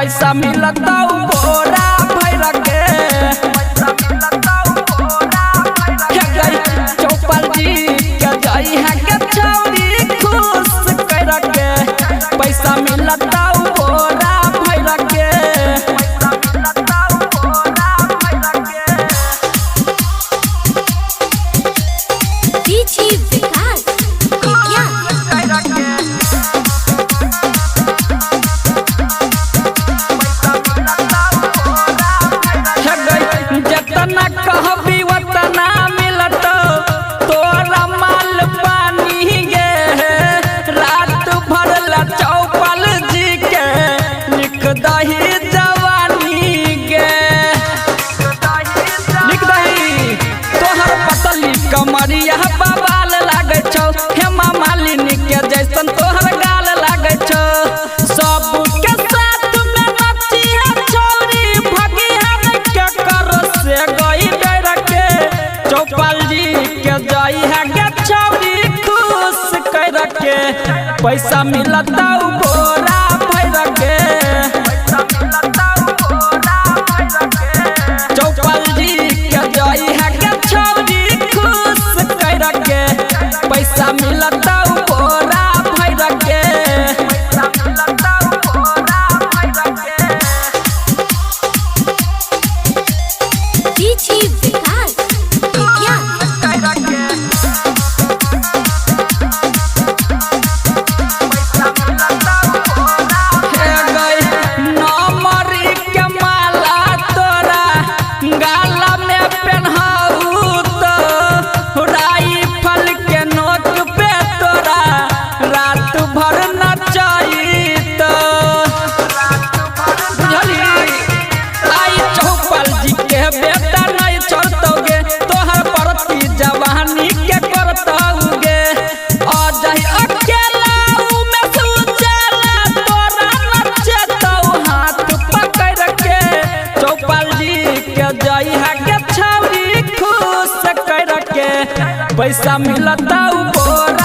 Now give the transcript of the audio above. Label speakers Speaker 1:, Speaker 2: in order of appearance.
Speaker 1: पैसा मिलता बोरा भर के चौपाल जी के जाई है के छौरी खुश कर के पैसा मिलता बोरा भर के जतना कहबी वतना मिलत तोरा माल पानी गे रात भर ला चौपाल जी के लिख दही जवानी गे लिख दही तोहर पतली कमरिया बवाल लागे छौ हेमा मालिनी के जैसन तोहर गाल लागे छौ सबके साथ में नचिया छोरी भगिया के करो से गई डर के चौपाल जी के जाई है के छौरी खुश कर के पैसा मिलता बोरा भर के चौपाल जी के जाई है के छौरी खुश कर के पैसा मिलता बोरा भर के जवानी के करतौगे आ जाई अकेला में सुचला तोरा नचतौ हाथ पकड़ के चौपाल जी के जाई है के छौरी खुश कर के पैसा मिलता बोरा